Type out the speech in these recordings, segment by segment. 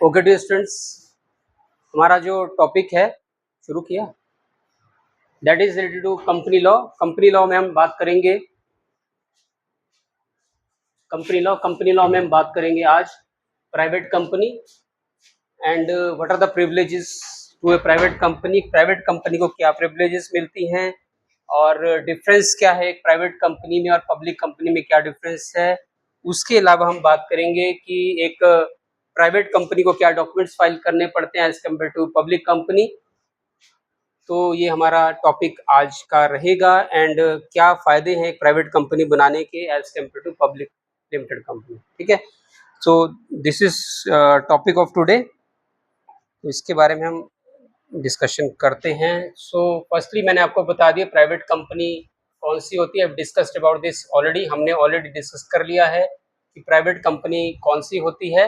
Okay dear students, हमारा जो topic है शुरू किया that is related to company law. Company law में हम बात करेंगे आज private company and what are the privileges to a private company. Private company को क्या प्रिविलेजेस मिलती हैं और डिफरेंस क्या है एक प्राइवेट कंपनी में और पब्लिक कंपनी में, क्या डिफरेंस है। उसके अलावा हम बात करेंगे कि एक प्राइवेट कंपनी को क्या डॉक्यूमेंट्स फाइल करने पड़ते हैं as compare to public company. तो ये हमारा टॉपिक आज का रहेगा एंड क्या फ़ायदे हैं एक प्राइवेट कंपनी बनाने के as compare to public limited company. ठीक है, so this is topic of today. तो इसके बारे में हम डिस्कशन करते हैं। सो फर्स्टली मैंने आपको बता दिया प्राइवेट कंपनी कौन सी होती है। डिस्कस्ड अबाउट दिस ऑलरेडी, हमने ऑलरेडी डिस्कस कर लिया है कि प्राइवेट कंपनी कौन सी होती है।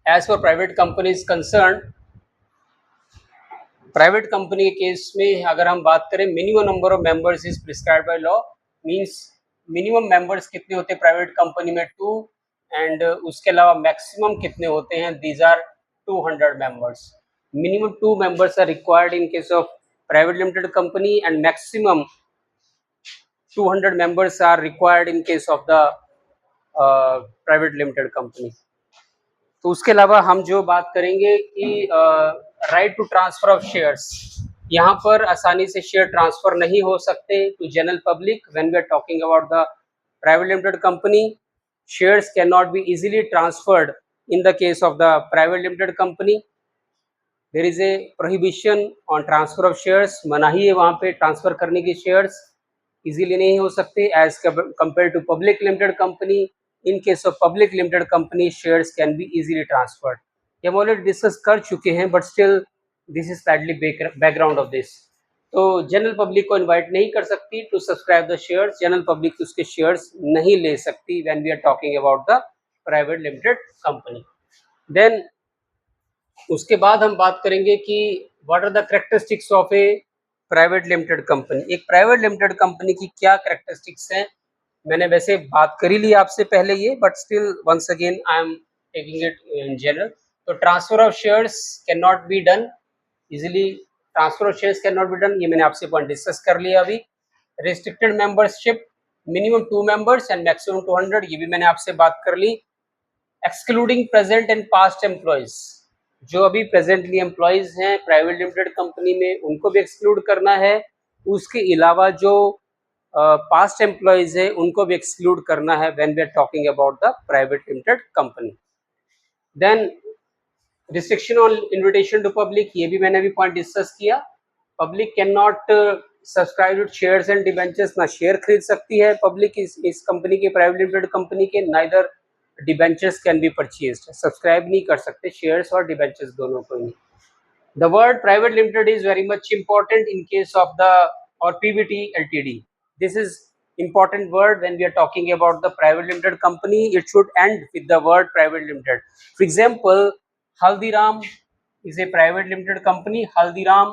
As for private company is concern, private company के केस में अगर हम बात करें, minimum number of members is prescribed by law. Means minimum members कितने होते हैं प्राइवेट कंपनी में, 2, एंड उसके अलावा मैक्सिमम कितने होते हैं, these are 200 members. Minimum 2 members are required in case of private limited company and maximum 200 members are required in case of the private limited company. तो उसके अलावा हम जो बात करेंगे कि right to transfer of shares, यहाँ पर आसानी से शेयर ट्रांसफर नहीं हो सकते to general public. When we are talking about the private limited company, shares can not be easily transferred in the case of the private limited company. There is a prohibition on transfer of shares, मनाही है वहाँ पे transfer करने की, shares easily नहीं हो सकते as compare to public limited company. In case of public limited company, shares can be easily transferred. ये हम ऑलरेडी डिस्कस कर चुके हैं, but still this is slightly background of this. तो जनरल पब्लिक को इनवाइट नहीं कर सकती to subscribe the shares, general public उसके शेयर्स नहीं ले सकती when we are talking about the private limited company. Then उसके बाद हम बात करेंगे कि what are the characteristics of a private limited company. एक प्राइवेट लिमिटेड कंपनी की क्या कैरेक्टरिस्टिक्स हैं, मैंने वैसे बात कर ही ली आपसे पहले ये, but still once again I am taking it in general. तो transfer of shares can not be done easily, transfer of shares can not be done, ये मैंने आपसे पॉइंट डिस्कस कर लिया अभी। Restricted membership, minimum 2 members and maximum 200, ये भी मैंने आपसे बात कर ली। Excluding present and past employees, जो अभी प्रेजेंटली एम्प्लॉयज हैं प्राइवेट लिमिटेड कंपनी में उनको भी एक्सक्लूड करना है। उसके अलावा जो पास्ट एम्प्लॉयज है उनको भी एक्सक्लूड करना है when we are talking about the private limited company. Then restriction on invitation to public, ये भी मैंने अभी पॉइंट डिस्कस किया। Public can not subscribe to shares and debentures, ना शेयर खरीद सकती है पब्लिक इस कंपनी के, प्राइवेट लिमिटेड कंपनी के। Neither debentures can be purchased, subscribe नहीं कर सकते शेयर्स और डिबेंचर्स दोनों को नहीं। The word private limited is very much important in case of the और PVT LTD. This is important word when we are talking about the private limited company. It should end with the word private limited. For example, Haldiram is a private limited company. Haldiram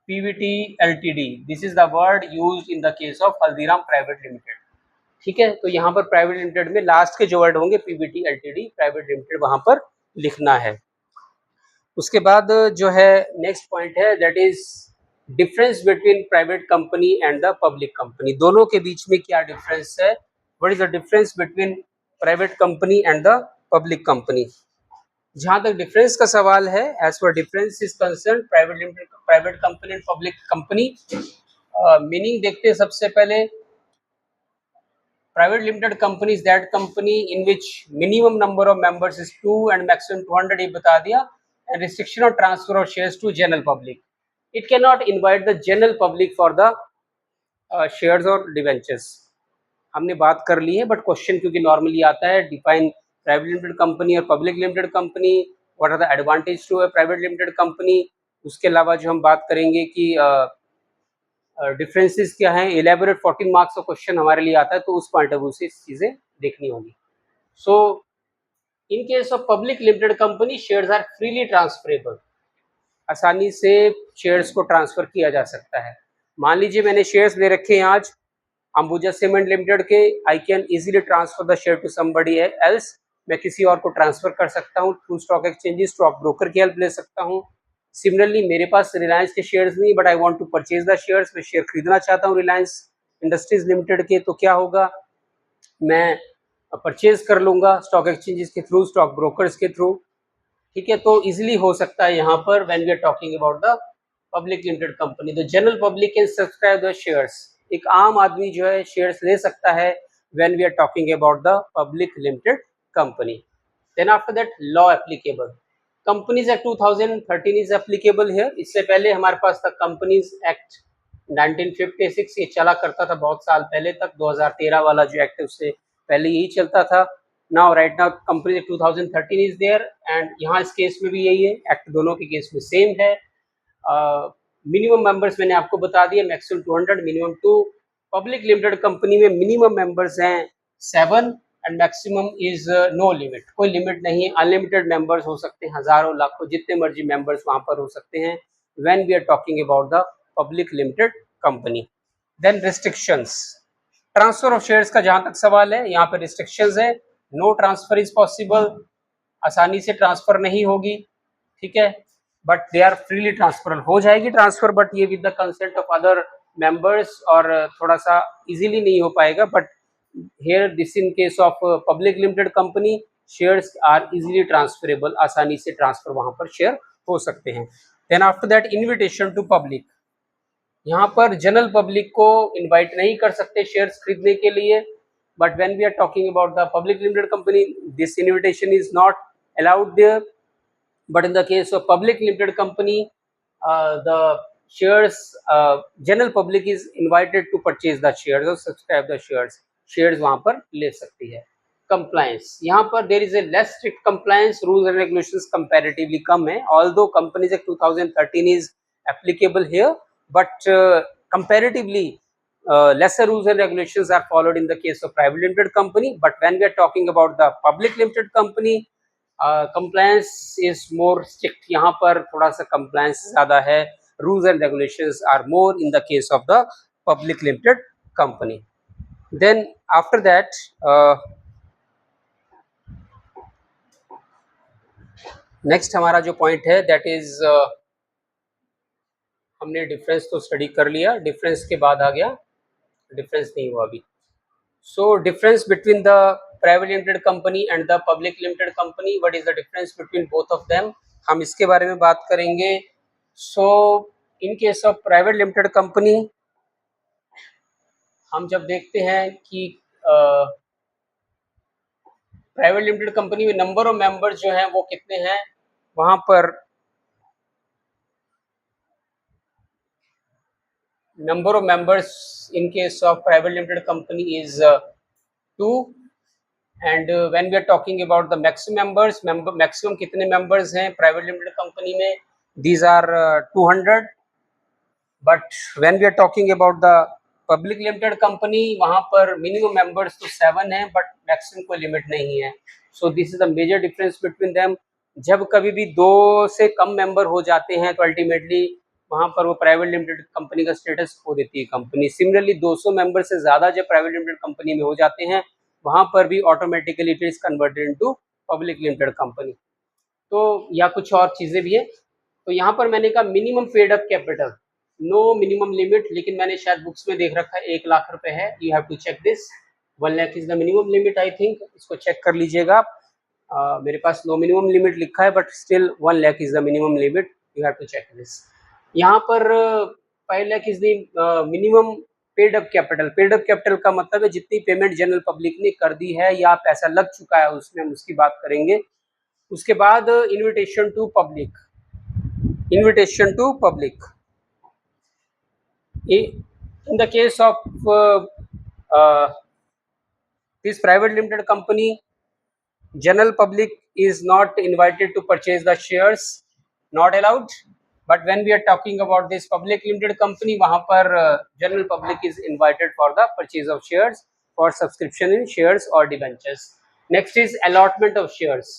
PVT LTD. This is the word used in the case of Haldiram private limited. ठीक है, तो यहाँ पर private limited में last के जो word होंगे PVT LTD private limited वहां पर लिखना है। उसके बाद जो है नेक्स्ट पॉइंट है that is difference between private company and the public company. दोनों के बीच में क्या डिफरेंस है, what is the difference between private company and the public company. जहां तक डिफरेंस का सवाल है, as per difference is concern private company and public company, meaning देखते हैं सबसे पहले। Private limited company is that company in which minimum number of members is 2 and maximum 200, ये बता दिया। And restriction of transfer of shares to general public, it cannot invite the general public for the shares or debentures। हमने बात कर ली है, but question क्योंकि normally आता है, डिफाइन प्राइवेट लिमिटेड कंपनी और public limited company, what are the advantage to a private limited company. उसके अलावा जो हम बात करेंगे कि डिफरेंसेस क्या हैं, इलेबोरेट 14 मार्क्स का क्वेश्चन हमारे लिए आता है, तो उस पॉइंट ऑफ व्यू से चीज़ें देखनी होगी। So in case of public limited company, shares are freely transferable, आसानी से शेयर्स को ट्रांसफर किया जा सकता है। मान लीजिए मैंने शेयर्स ले रखे हैं आज अंबुजा सीमेंट लिमिटेड के, I can easily transfer the share to somebody else मैं किसी और को ट्रांसफर कर सकता हूँ through stock exchanges, stock broker की हेल्प ले सकता हूँ। सिमिलरली मेरे पास रिलायंस के शेयर्स नहीं, but I want to purchase the shares, मैं शेयर खरीदना चाहता हूँ रिलायंस इंडस्ट्रीज लिमिटेड के, तो क्या होगा, मैं परचेज कर लूंगा स्टॉक एक्सचेंजेस के थ्रू, स्टॉक ब्रोकर्स के थ्रू। ठीक है, तो इजीली हो सकता है यहाँ पर when we are talking about the public limited company. The general public can subscribe the shares, एक आम आदमी जो है शेयर्स ले सकता है when we are talking about the public limited company. Then after that law applicable, companies act 2013 is applicable here. इससे पहले हमारे पास था कंपनीज एक्ट 1956, ये चला करता था बहुत साल पहले तक, 2013 वाला जो एक्ट है उससे पहले यही चलता था। Now right now company 2013 is there, and यहाँ इस केस में भी यही है, एक्ट दोनों के केस में सेम है। मिनिमम मेंबर्स मैंने आपको बता दिया, maximum 200, minimum 2। Public limited company में मिनिमम मेंबर्स हैं 7 and maximum is no limit, कोई लिमिट नहीं है, अनलिमिटेड मेंबर्स हो सकते हैं, हजारों लाखों जितने मर्जी मेंबर्स वहां पर हो सकते हैं when we are talking about the public limited company. Then restrictions, transfer of shares का जहां तक सवाल है, यहाँ पर रिस्ट्रिक्शंस है, नो ट्रांसफर इज पॉसिबल, आसानी से ट्रांसफर नहीं होगी, ठीक है, but they are freely transfer, हो जाएगी ट्रांसफर, बट ये with the consent of other members, और थोड़ा सा इजीली नहीं हो पाएगा, but here this in case of public limited company shares are easily transferable, आसानी से ट्रांसफर वहां पर शेयर हो सकते हैं। Then after that invitation to public, यहाँ पर जनरल पब्लिक को इनवाइट नहीं कर सकते शेयर्स खरीदने के लिए, but when we are talking about the public limited company this invitation is not allowed there, but in the case of public limited company the shares general public is invited to purchase the shares or subscribe the shares वहां पर ले सकती है। compliance, यहाँ पर there is a less strict compliance, rules and regulations comparatively कम है, although companies act 2013 is applicable here, but comparatively lesser rules and regulations are followed in the case of private limited company, but when we are talking about the public limited company compliance is more strict, यहाँ पर थोड़ा सा compliance ज़्यादा है, rules and regulations are more in the case of the public limited company. Then after that next हमारा जो point है that is हमने difference तो study कर लिया, difference के बाद आ गया, difference नहीं हुआ अभी, so difference between the private limited company and the public limited company, what is the difference between both of them, हम इसके बारे में बात करेंगे। so in case of private limited company हम जब देखते हैं कि प्राइवेट लिमिटेड कंपनी में नंबर ऑफ मेंबर्स जो हैं वो कितने हैं, वहां पर number of members in case of private limited company is 2, and when we are talking about the maximum members, maximum कितने मेंबर्स हैं प्राइवेट लिमिटेड कंपनी में, these are 200, but when we are talking about the public limited company वहां पर minimum members तो 7 हैं but maximum कोई limit नहीं है। So this is the major difference between them. जब कभी भी 2 से कम मेंबर हो जाते हैं तो अल्टीमेटली वहां पर वो प्राइवेट लिमिटेड कंपनी का स्टेटस खो देती है कंपनी। सिमिलरली 200 मेंबर से ज़्यादा जब प्राइवेट लिमिटेड कंपनी में हो जाते हैं वहां पर भी automatically it is converted into public limited company. तो या कुछ और चीज़ें भी है। तो यहाँ पर मैंने कहा minimum paid up capital, no minimum limit, लेकिन मैंने शायद बुक्स में देख रखा है 1 लाख रुपए है, you have to check this, 1 lakh is the minimum limit I think, इसको चेक कर लीजिएगा आप। मेरे पास नो मिनिमम लिमिट लिखा है but still 1 lakh is the minimum limit, you have to check this. यहाँ पर 5 lakh is the minimum paid up capital. Paid up capital का मतलब है जितनी पेमेंट जनरल पब्लिक ने कर दी है या पैसा लग चुका है उसमें, हम उसकी बात करेंगे। उसके बाद invitation to public, invitation to public in the case of this private limited company general public is not invited to purchase the shares, not allowed, but when we are talking about this public limited company वहां पर general public is invited for the purchase of shares for subscription in shares or debentures. Next is allotment of shares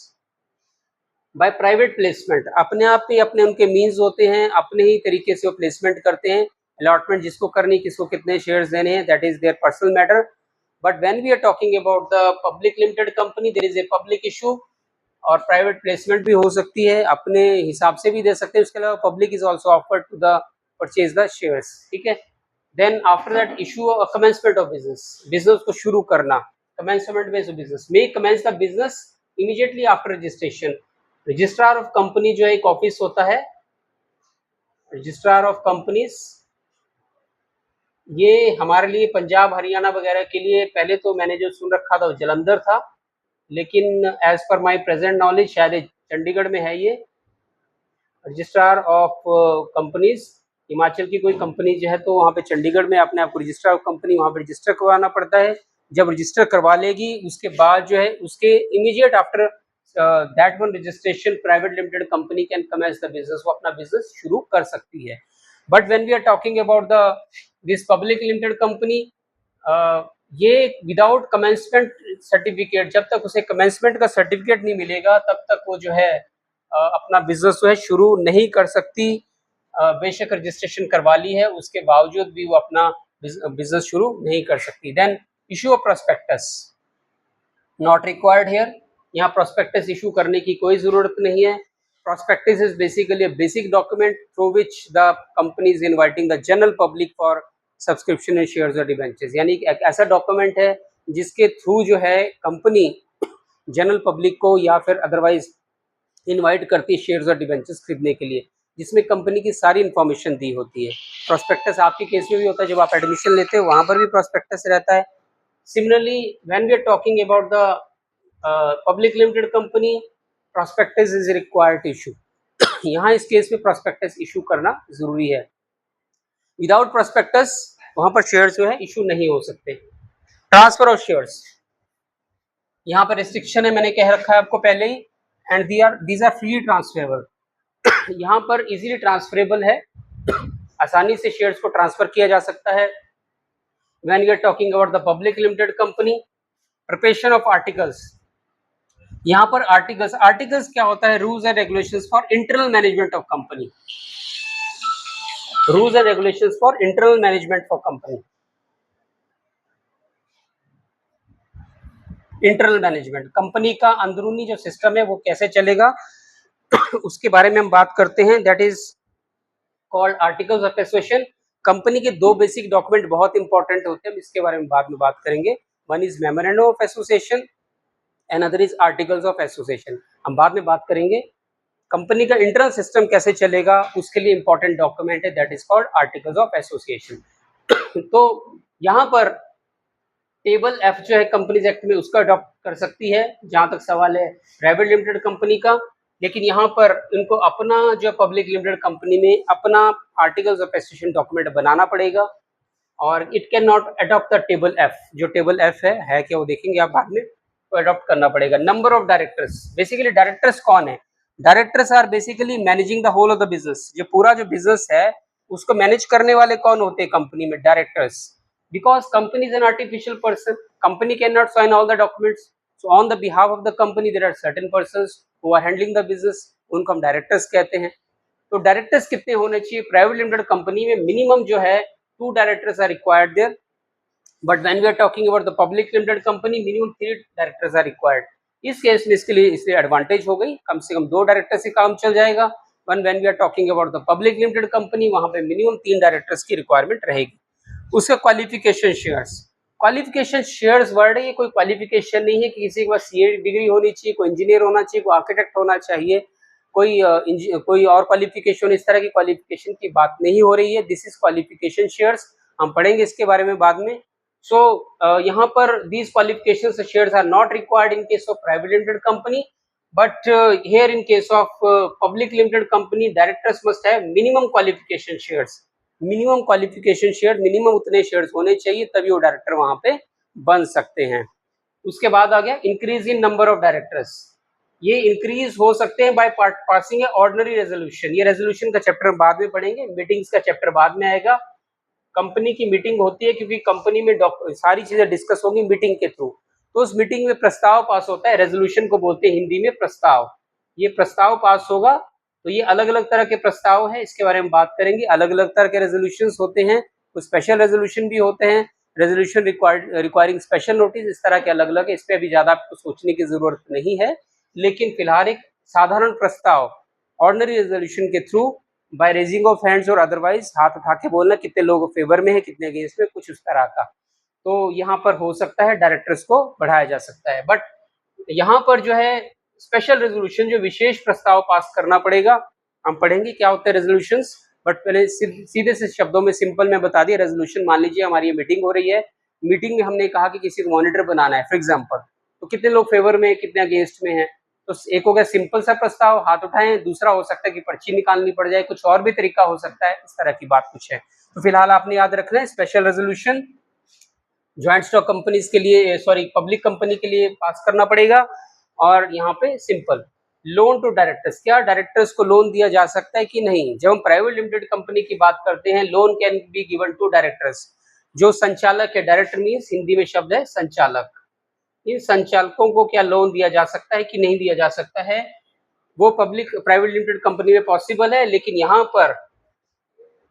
by private placement, अपने आप ही अपने उनके means होते हैं, अपने ही तरीके से वो प्लेसमेंट करते हैं। अलॉटमेंट जिसको करनी, किसको कितने शेयर्स देने हैं, that is their personal matter. But when we are talking about the public limited company, there is a public issue और प्राइवेट प्लेसमेंट भी हो सकती है, अपने हिसाब से भी दे सकते हैं। उसके अलावा public is also offered to the purchase the shares, ठीक है। Then after that issue commencement of business, business को शुरू करना, commencement based business may commence the business immediately after registration. Registrar of company जो है एक ऑफिस होता है, रजिस्ट्रार ऑफ कंपनीज, ये हमारे लिए पंजाब हरियाणा वगैरह के लिए पहले तो मैंने जो सुन रखा था वो जलंधर था, लेकिन as per my present knowledge शायद चंडीगढ़ में है। ये रजिस्ट्रार ऑफ कंपनीज, हिमाचल की कोई कंपनी जो है तो वहाँ पे चंडीगढ़ में अपने आप को रजिस्ट्रार ऑफ कंपनी वहाँ पे रजिस्टर करवाना पड़ता है। जब रजिस्टर करवा लेगी उसके बाद जो है उसके immediate after that one registration private limited company can commence the business, वो अपना बिजनेस शुरू कर सकती है। But when we are talking about the this public limited company, ये विदाउट कमेंसमेंट सर्टिफिकेट, जब तक उसे कमेंसमेंट का सर्टिफिकेट नहीं मिलेगा तब तक वो जो है अपना बिजनेस जो है शुरू नहीं कर सकती। बेशक रजिस्ट्रेशन करवा ली है उसके बावजूद भी वो अपना बिजनेस शुरू नहीं कर सकती। Then issue of prospectus not required here, यहाँ प्रोस्पेक्टस इशू करने की कोई जरूरत नहीं है। Prospectus is basically a basic document through which the company is inviting the general public for subscription in shares और डिबेंचर्स, यानी एक ऐसा डॉक्यूमेंट है जिसके थ्रू जो है कंपनी जनरल पब्लिक को या फिर अदरवाइज इनवाइट करती है शेयर्स और डिबेंचर्स खरीदने के लिए, जिसमें कंपनी की सारी इन्फॉर्मेशन दी होती है। प्रोस्पेक्टस आपके केस में भी होता है, जब आप एडमिशन लेते हो वहां पर भी प्रोस्पेक्टस रहता है। Similarly when we are talking about the public limited company, prospectus is required issue. यहाँ इस केस में प्रोस्पेक्टस इशू करना जरूरी है। विदाउट प्रोस्पेक्टस वहां पर शेयर्स जो है इशू नहीं हो सकते। ट्रांसफर ऑफ शेयर्स, यहाँ पर रिस्ट्रिक्शन है, मैंने कह रखा है आपको पहले ही, and these are free transferable. यहाँ पर इजीली ट्रांसफरेबल है, आसानी से शेयर्स को ट्रांसफर किया जा सकता है। When we are talking about the public limited company, preparation of articles, यहाँ पर आर्टिकल्स क्या होता है? Rules and regulations for internal management of company, rules and regulations for internal management for company. Internal management, company का अंदरूनी जो system है वो कैसे चलेगा उसके बारे में हम बात करते हैं। That is called articles of association. Company के दो बेसिक डॉक्यूमेंट बहुत इंपॉर्टेंट होते हैं, इसके बारे में बाद में बात करेंगे। One is memorandum of association and other is articles of association, हम बाद में बात करेंगे। कंपनी का इंटरनल सिस्टम कैसे चलेगा उसके लिए इंपॉर्टेंट डॉक्यूमेंट है, that is called articles of association. तो यहाँ पर टेबल एफ जो है कंपनीज एक्ट में उसका अडॉप्ट कर सकती है, जहां तक सवाल है प्राइवेट लिमिटेड कंपनी का। लेकिन यहाँ पर इनको अपना जो पब्लिक लिमिटेड कंपनी में अपना आर्टिकल्स ऑफ एसोसिएशन डॉक्यूमेंट बनाना पड़ेगा, और it can not adopt the table F. जो टेबल एफ है क्या वो देखेंगे आप बाद में, तो अडॉप्ट करना पड़ेगा। Number of directors, basically directors कौन है? Directors are basically managing the whole of the business, जो पूरा जो बिजनेस है उसको मैनेज करने वाले कौन होते हैं कंपनी में? Directors. Because company is an artificial person, company cannot sign all the documents, so on the behalf of the company there are certain persons who are handling the business, उनको हम directors कहते हैं। तो directors कितने होने चाहिए? Private limited company में minimum जो है 2 directors are required there, but when we are talking about the public limited company minimum 3 directors are required. इस केस में इसके लिए इसलिए एडवांटेज हो गई, कम से कम 2 डायरेक्टर से काम चल जाएगा। When we are talking about the public limited company वहां पे मिनिमम 3 डायरेक्टर्स की रिक्वायरमेंट रहेगी। उसका qualification shares, qualification shares word है, ये कोई क्वालिफिकेशन नहीं है कि किसी के पास सीए डिग्री होनी चाहिए, कोई इंजीनियर होना चाहिए, कोई आर्किटेक्ट होना चाहिए, कोई और क्वालिफिकेशन, इस तरह की क्वालिफिकेशन की बात नहीं हो रही है। दिस इज क्वालिफिकेशन शेयर्स, हम पढ़ेंगे इसके बारे में बाद में। सो यहाँ पर these qualification shares are not required in case of private limited company, but here in case of public limited company directors must have minimum qualification shares. Minimum qualification share, minimum उतने shares होने चाहिए तभी वो director वहां पे बन सकते हैं। उसके बाद आ गया increase in number of directors, ये इंक्रीज हो सकते हैं by passing A ordinary resolution. ये रेजोल्यूशन का चैप्टर बाद में पढ़ेंगे, मीटिंग्स का चैप्टर बाद में आएगा। कंपनी की मीटिंग होती है क्योंकि कंपनी में सारी चीजें डिस्कस होंगी मीटिंग के थ्रू, तो उस मीटिंग में प्रस्ताव पास होता है, रेजोल्यूशन को बोलते हैं हिंदी में प्रस्ताव। ये प्रस्ताव पास होगा, तो ये अलग अलग तरह के प्रस्ताव हैं, इसके बारे में बात करेंगे। अलग अलग तरह के रेजोल्यूशंस होते हैं, कुछ स्पेशल रेजोल्यूशन भी होते हैं, रेजोल्यूशन रिक्वायरिंग स्पेशल नोटिस, इस तरह के अलग अलग है, इस पे अभी ज़्यादा आपको सोचने की ज़रूरत नहीं है। लेकिन फिलहाल एक साधारण प्रस्ताव ऑर्डिनरी रेजोल्यूशन के through by raising of hands और अदरवाइज हाथ उठा के बोलना कितने लोग फेवर में है कितने अगेंस्ट में, कुछ उस तरह का। तो यहाँ पर हो सकता है डायरेक्टर्स को बढ़ाया जा सकता है, बट यहाँ पर जो है स्पेशल रेजोल्यूशन जो विशेष प्रस्ताव पास करना पड़ेगा। हम पढ़ेंगे क्या होते हैं रेजोल्यूशंस, बट पहले सीधे से शब्दों में सिंपल में बता दिया। रेजोल्यूशन, मान लीजिए हमारी ये मीटिंग हो रही है, मीटिंग में हमने कहा कि किसी को मॉनिटर बनाना है फॉर एग्जांपल, तो कितने लोग फेवर में कितने अगेंस्ट में हैं। तो एक हो गया सिंपल सा प्रस्ताव, हाथ उठाएं। दूसरा हो सकता है कि पर्ची निकालनी पड़ जाए, कुछ और भी तरीका हो सकता है, इस तरह की बात कुछ है। तो फिलहाल आपने याद रखना है special resolution joint stock companies के लिए, सॉरी पब्लिक कंपनी के लिए पास करना पड़ेगा। और यहाँ पे सिंपल लोन टू डायरेक्टर्स, क्या डायरेक्टर्स को लोन दिया जा सकता है कि नहीं। जब हम प्राइवेट लिमिटेड कंपनी की बात करते हैं, loan can be given to directors. जो संचालक है, डायरेक्टर मीन्स हिंदी में शब्द है संचालक, इन संचालकों को क्या लोन दिया जा सकता है कि नहीं दिया जा सकता है, वो पब्लिक प्राइवेट लिमिटेड कंपनी में पॉसिबल है। लेकिन यहाँ पर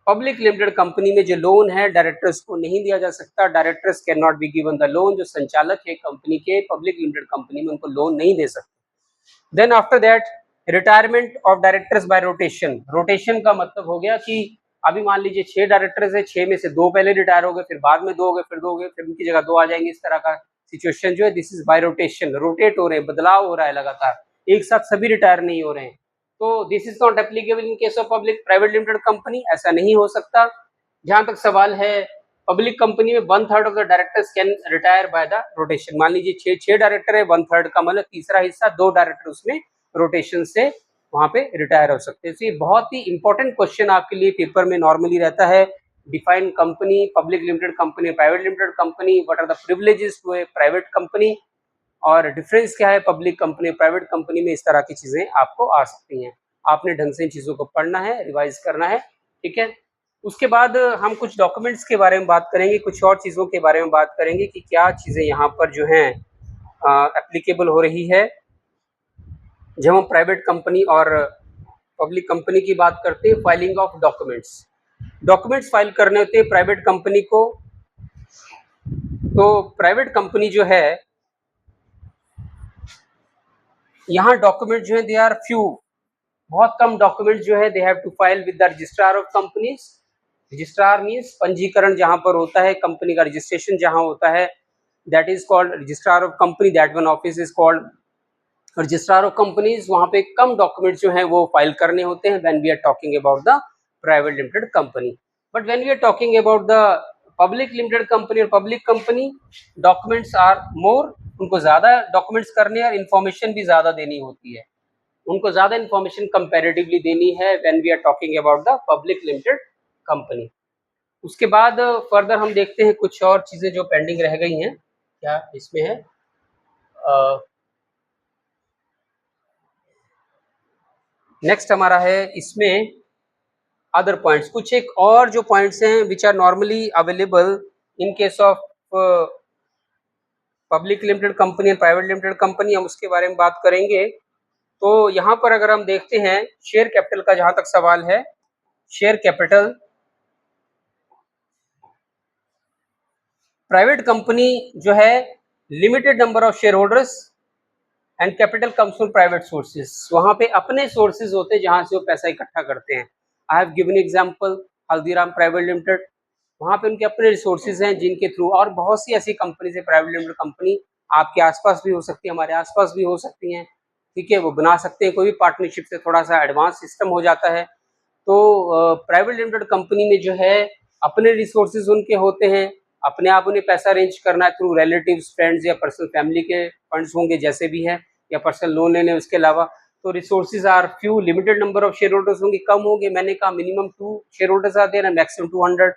पब्लिक लिमिटेड कंपनी में जो लोन है डायरेक्टर्स को नहीं दिया जा सकता। Directors can not be given the loan. जो संचालक है कंपनी के पब्लिक लिमिटेड कंपनी में, उनको लोन नहीं दे सकते। Then after that retirement of directors by rotation. Rotation का मतलब हो गया कि अभी मान लीजिए 6 डायरेक्टर्स है, 6 में से 2 पहले रिटायर हो गए, फिर बाद में 2 हो गए, फिर 2 हो गए, फिर उनकी जगह 2 आ जाएंगे। इस तरह का सिचुएशन जो है, this is by rotation. Rotate हो रहे हैं, बदलाव हो रहा है लगातार, एक साथ सभी रिटायर नहीं हो रहे हैं। तो this is not applicable in case of public private limited company, ऐसा नहीं हो सकता। जहां तक सवाल है पब्लिक कंपनी में 1/3 of the directors can retire by the rotation. मान लीजिए 6 डायरेक्टर है, 1/3 का मतलब तीसरा हिस्सा, 2 डायरेक्टर उसमें रोटेशन से वहां पे रिटायर हो सकते हैं। तो ये बहुत ही इंपॉर्टेंट क्वेश्चन आपके लिए पेपर में नॉर्मली रहता है। Define company, public limited company, private limited company, what are the privileges to a private company, और डिफरेंस क्या है पब्लिक कंपनी प्राइवेट कंपनी में। इस तरह की चीजें आपको आ सकती हैं। आपने ढंग से इन चीजों को पढ़ना है, रिवाइज करना है, ठीक है। उसके बाद हम कुछ डॉक्यूमेंट्स के बारे में बात करेंगे, कुछ और चीजों के बारे में बात करेंगे कि क्या चीजें यहाँ पर जो हैं एप्लीकेबल हो रही है। जब हम प्राइवेट कंपनी और पब्लिक कंपनी की बात करते हैं, फाइलिंग ऑफ डॉक्यूमेंट्स फाइल करने होते हैं प्राइवेट कंपनी को। तो प्राइवेट कंपनी जो है, यहाँ डॉक्यूमेंट जो है दे आर फ्यू, बहुत कम डॉक्यूमेंट जो है they have to file with the registrar of companies. Registrar means पंजीकरण जहां पर होता है, कंपनी का रजिस्ट्रेशन जहां होता है, that is called registrar of company. That one office is called registrar of companies. वहां पे कम डॉक्यूमेंट जो है वो फाइल करने होते हैं when we are talking about the private limited company. But when we are talking about the public limited company और public company, documents are more, उनको ज्यादा डॉक्यूमेंट्स करने और इन्फॉर्मेशन भी ज्यादा देनी होती है, उनको ज्यादा इन्फॉर्मेशन कंपैरेटिवली देनी है when we are talking about the public limited company. उसके बाद फर्दर हम देखते हैं कुछ और चीजें जो पेंडिंग रह गई हैं, क्या इसमें है। नेक्स्ट हमारा है इसमें अदर पॉइंट्स, कुछ एक और जो पॉइंट्स हैं which are normally available in case of public limited company और प्राइवेट लिमिटेड कंपनी, हम उसके बारे में बात करेंगे। तो यहाँ पर अगर हम देखते हैं शेयर कैपिटल का जहां तक सवाल है, शेयर कैपिटल, प्राइवेट कंपनी जो है limited number of share holders and capital comes from private sources. वहां पे अपने सोर्सेज होते हैं जहां से वो पैसा इकट्ठा करते हैं। I have given example Haldiram private limited, वहां पे उनके अपने रिसोर्सेज हैं जिनके थ्रू, और बहुत सी ऐसी कंपनीज है प्राइवेट लिमिटेड कंपनी, आपके आसपास भी हो सकती है, हमारे आसपास भी हो सकती हैं, ठीक है, वो बना सकते हैं। कोई भी पार्टनरशिप से थोड़ा सा एडवांस सिस्टम हो जाता है। तो प्राइवेट लिमिटेड कंपनी में जो है अपने रिसोर्सेज उनके होते हैं, अपने आप उन्हें पैसा अरेंज करना है थ्रू रिलेटिव्स, फ्रेंड्स या पर्सनल फैमिली के फंड्स होंगे जैसे भी है, या पर्सनल लोन लेने उसके अलावा। तो resources are few, limited number of share holders होंगे, कम होंगे, मैंने कहा मिनिमम 2 शेयर होल्डर्स आते हैं, maximum 200।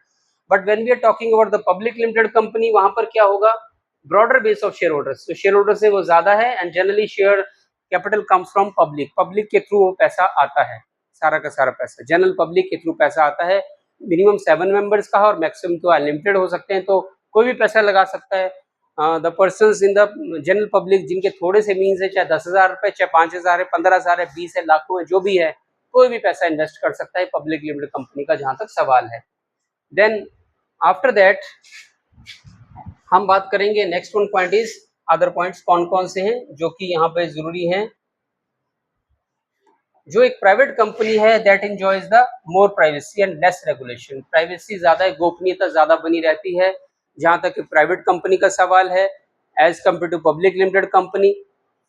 But when we are talking about the public limited company, वहां पर क्या होगा, broader base of share holders, जो शेयर होल्डर्स है वो ज्यादा है, and generally share capital comes from public के थ्रू वो पैसा आता है, सारा का सारा पैसा जनरल पब्लिक के थ्रू पैसा आता है। मिनिमम 7 मेंबर्स का है और मैक्सिमम तो अनलिमिटेड हो सकते हैं, तो कोई भी पैसा लगा सकता है। The persons in the general public जिनके थोड़े से मीन्स है, चाहे 10,000 रुपए, चाहे 5,000 है, 15,000 है, 20 है, लाखों है, जो भी है, कोई भी पैसा इन्वेस्ट कर सकता है पब्लिक लिमिटेड कंपनी का, जहां तक सवाल है। देन आफ्टर दैट हम बात करेंगे next one point is other points कौन कौन से हैं जो कि यहाँ पे जरूरी हैं। जो एक प्राइवेट कंपनी है that enjoys the more privacy and less regulation, privacy ज्यादा है, गोपनीयता ज्यादा बनी रहती है जहां तक प्राइवेट कंपनी का सवाल है as compare to public limited company,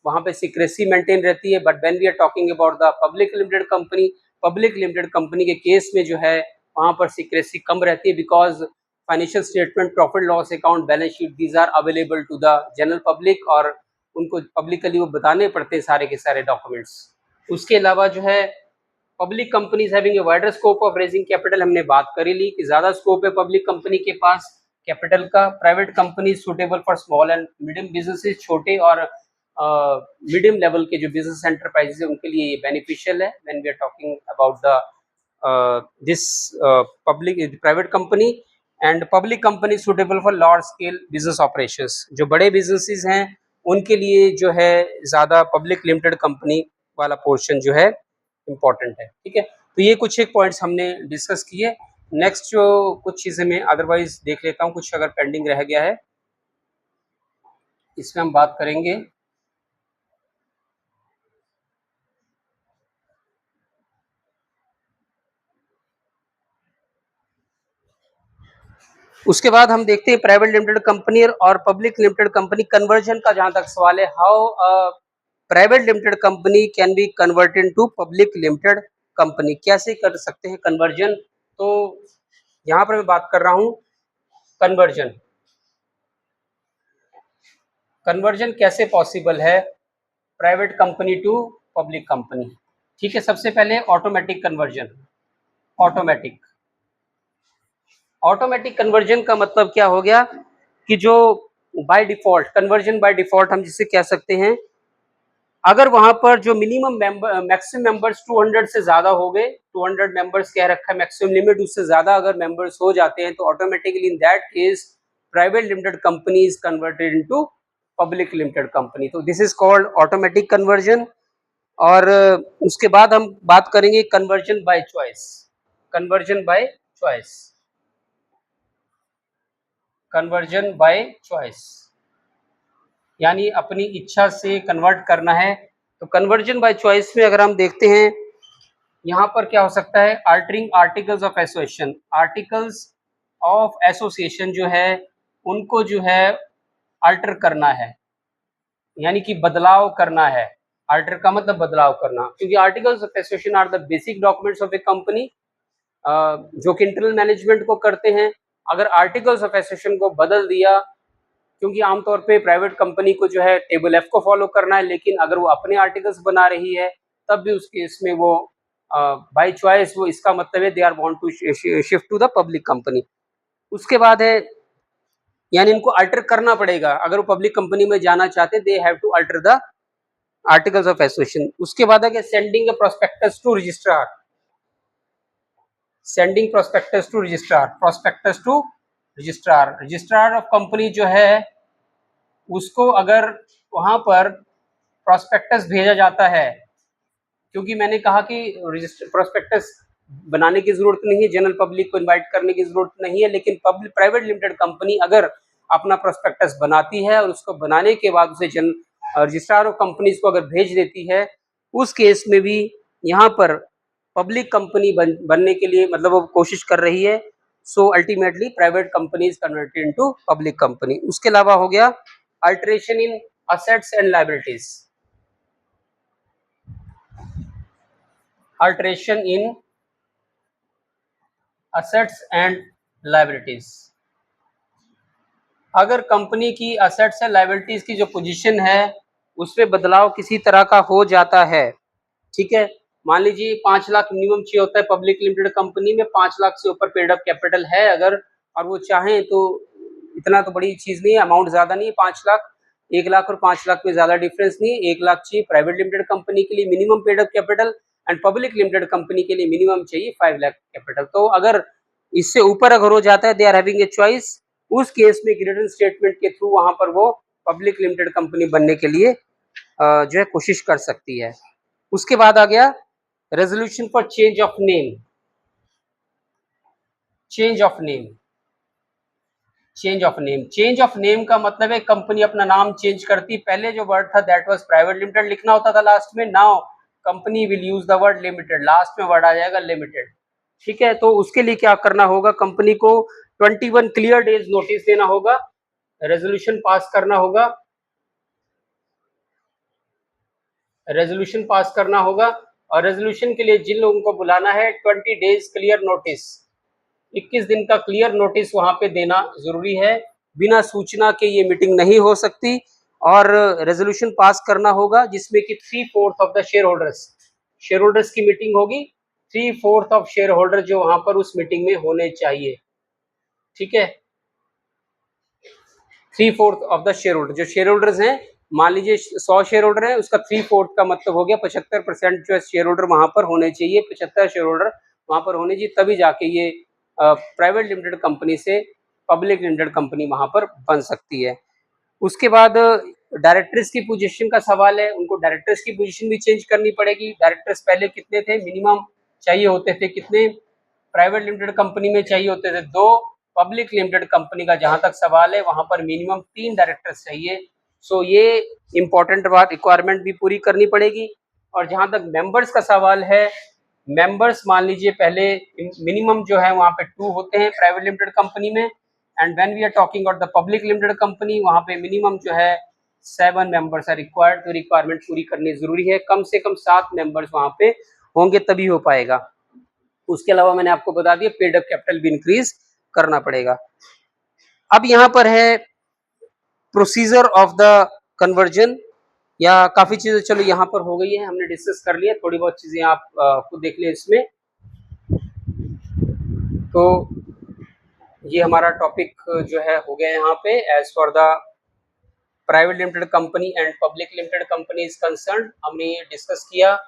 वहां पे सीक्रेसी मेंटेन रहती है। But when we are talking about the public limited company, public limited company के केस में जो है वहां पर सीक्रेसी कम रहती है because financial statement, profit loss account, balance sheet, these are available to the general public और उनको पब्लिकली वो बताने पड़ते हैं सारे के सारे डॉक्यूमेंट्स। उसके अलावा जो है public companies having a wider scope of raising capital, हमने बात करी ली कि ज्यादा स्कोप है पब्लिक कंपनी के पास कैपिटल का। Private company suitable for small and medium businesses, छोटे और मीडियम लेवल के जो बिजनेस एंटरप्राइजेस है उनके लिए ये बेनिफिशियल है when we are talking about the this public private company. And public company suitable for large scale business operations, जो बड़े बिजनेसेस हैं उनके लिए जो है ज़्यादा पब्लिक लिमिटेड कंपनी वाला पोर्शन जो है इम्पोर्टेंट है। ठीक है, तो ये कुछ एक पॉइंट्स हमने डिस्कस किए। नेक्स्ट जो कुछ चीज़ें मैं अदरवाइज देख लेता हूँ, कुछ अगर पेंडिंग रह गया है इसमें हम बात करेंगे। उसके बाद हम देखते हैं प्राइवेट लिमिटेड कंपनी और पब्लिक लिमिटेड कंपनी कन्वर्जन का जहां तक सवाल है, how private limited company can be converted to public limited company, कैसे कर सकते हैं कन्वर्जन। तो यहाँ पर मैं बात कर रहा हूँ कन्वर्जन, कन्वर्जन कैसे पॉसिबल है private company to public company. ठीक है, सबसे पहले automatic conversion. Automatic automatic conversion का मतलब क्या हो गया कि जो by default conversion by default हम जिसे कह सकते हैं, अगर वहां पर जो मिनिमम मेंबर मैक्सिमम मेंबर्स 200 से ज्यादा हो गए, 200 मेंबर्स कह रखा है मैक्सिमम लिमिट, उससे ज्यादा अगर मेंबर्स हो जाते हैं तो automatically in that case private limited company is converted into public limited company. तो this is called automatic conversion. और उसके बाद हम बात करेंगे conversion by choice. Conversion by choice, conversion by choice यानी अपनी इच्छा से कन्वर्ट करना है। तो कन्वर्जन बाय चॉइस में अगर हम देखते हैं यहाँ पर क्या हो सकता है, altering articles of association, articles of association जो है उनको जो है अल्टर करना है, यानी कि बदलाव करना है। अल्टर का मतलब बदलाव करना, क्योंकि articles of association are the basic documents of a company जो कि इंटरनल मैनेजमेंट को करते हैं। अगर आर्टिकल्स ऑफ एसोसिएशन को बदल दिया, क्योंकि आमतौर पे प्राइवेट कंपनी को जो है टेबल एफ को फॉलो करना है, लेकिन अगर वो अपने आर्टिकल्स बना रही है तब भी उस केस में वो बाय चॉइस वो इसका मतलब है they are want to shift to the public company. उसके बाद है यानी इनको अल्टर करना पड़ेगा, अगर वो पब्लिक कंपनी में जाना चाहते they have to alter the articles of association. उसके बाद है sending a prospectus to registrar, sending prospectus to registrar, prospectus to registrar, registrar of company जो है उसको अगर वहां पर प्रोस्पेक्टस भेजा जाता है, क्योंकि मैंने कहा कि प्रोस्पेक्टस बनाने की जरूरत नहीं है, जनरल पब्लिक को इनवाइट करने की जरूरत नहीं है, लेकिन पब्लिक प्राइवेट लिमिटेड कंपनी अगर अपना प्रोस्पेक्टस बनाती है और उसको बनाने के बाद उसे रजिस्ट्रार ऑफ कंपनीज को अगर भेज देती है, उस केस में भी यहाँ पर पब्लिक कंपनी बनने के लिए मतलब वो कोशिश कर रही है। So ultimately private company is converted into public company. उसके अलावा हो गया alteration in assets and liabilities, alteration in assets and liabilities. अगर कंपनी की असेट्स एंड लायबिलिटीज की जो पोजीशन है उसमें बदलाव किसी तरह का हो जाता है, ठीक है, मान लीजिए 5 लाख मिनिमम चाहिए होता है पब्लिक लिमिटेड कंपनी में, 5 लाख से ऊपर पेड अप कैपिटल है अगर, और वो चाहें तो इतना तो बड़ी चीज नहीं है, अमाउंट ज्यादा नहीं है 5 लाख, 1 लाख और 5 लाख में ज्यादा डिफरेंस नहीं है। 1 लाख चाहिए प्राइवेट लिमिटेड कंपनी के लिए minimum paid up capital, and public limited company के लिए मिनिमम चाहिए 5 लाख कैपिटल। तो अगर इससे ऊपर अगर हो जाता है they are having a choice, उस केस में रिटर्न स्टेटमेंट के थ्रू वहां पर वो पब्लिक लिमिटेड कंपनी बनने के लिए जो है कोशिश कर सकती है। उसके बाद आ गया resolution for change of name, change of name, change of name, change of name का मतलब है कंपनी अपना नाम चेंज करती। पहले जो वर्ड था दैट वाज प्राइवेट लिमिटेड लिखना होता था लास्ट में, now company will use the word limited, last में वर्ड आ जाएगा लिमिटेड। ठीक है, तो उसके लिए क्या करना होगा, कंपनी को 21 क्लियर डेज नोटिस देना होगा, रेजोल्यूशन पास करना होगा, रेजोल्यूशन पास करना होगा। और रेजोल्यूशन के लिए जिन लोगों को बुलाना है 20 डेज क्लियर नोटिस, 21 दिन का क्लियर नोटिस वहां पे देना जरूरी है। बिना सूचना के ये मीटिंग नहीं हो सकती। और रेजोल्यूशन पास करना होगा जिसमें कि 3/4 ऑफ द शेयर होल्डर्स की मीटिंग होगी, 3/4 ऑफ शेयर होल्डर जो वहां पर उस मीटिंग में होने चाहिए। ठीक है, 3/4 ऑफ द शेयर होल्डर, जो शेयर होल्डर्स हैं, मान लीजिए 100 शेयर होल्डर है, उसका 3/4 का मतलब हो गया 75% जो शेयर होल्डर वहां पर होने चाहिए, 75 शेयर होल्डर वहां पर होने चाहिए, तभी जाके ये प्राइवेट लिमिटेड कंपनी से पब्लिक लिमिटेड कंपनी वहां पर बन सकती है। उसके बाद डायरेक्टर्स की पोजीशन का सवाल है, उनको डायरेक्टर्स की पोजीशन भी चेंज करनी पड़ेगी। डायरेक्टर्स पहले कितने थे, मिनिमम चाहिए होते थे कितने, प्राइवेट लिमिटेड कंपनी में चाहिए होते थे 2, पब्लिक लिमिटेड कंपनी का जहां तक सवाल है वहां पर मिनिमम 3 डायरेक्टर्स चाहिए। सो ये इंपॉर्टेंट रिक्वायरमेंट भी पूरी करनी पड़ेगी। और जहां तक मेंबर्स का सवाल है, मेंबर्स मान लीजिए पहले मिनिमम जो है वहां पे 2 होते हैं प्राइवेट लिमिटेड कंपनी में, and when we are talking about the public limited company वहां पे मिनिमम जो है 7 मेंबर्स आर रिक्वायर्ड। तो रिक्वायरमेंट पूरी करनी जरूरी है, कम से कम 7 मेंबर्स वहां पे होंगे तभी हो पाएगा। उसके अलावा मैंने आपको बता दिया पेड अप कैपिटल भी इंक्रीज करना पड़ेगा। अब यहाँ पर है प्रोसीजर ऑफ द कन्वर्जन, या काफी चीजें चलो यहाँ पर हो गई है, हमने डिस्कस कर लिया, थोड़ी बहुत चीजें आप खुद देख लें इसमें। तो ये हमारा टॉपिक जो है हो गया यहाँ पे, as for the private limited company and public limited company is concern, हमने ये डिस्कस किया।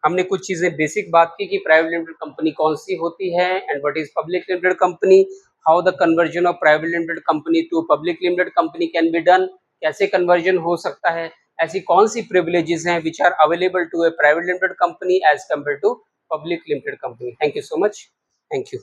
हमने कुछ चीजें बेसिक बात की कि प्राइवेट लिमिटेड कंपनी कौन सी होती है and what is public limited company, how the conversion of private limited company to public limited company can be done, कैसे कन्वर्जन हो सकता है, ऐसी कौन सी प्रिविलेजेस हैं which are available to a private limited company as compare to public limited company. Thank you so much, thank you.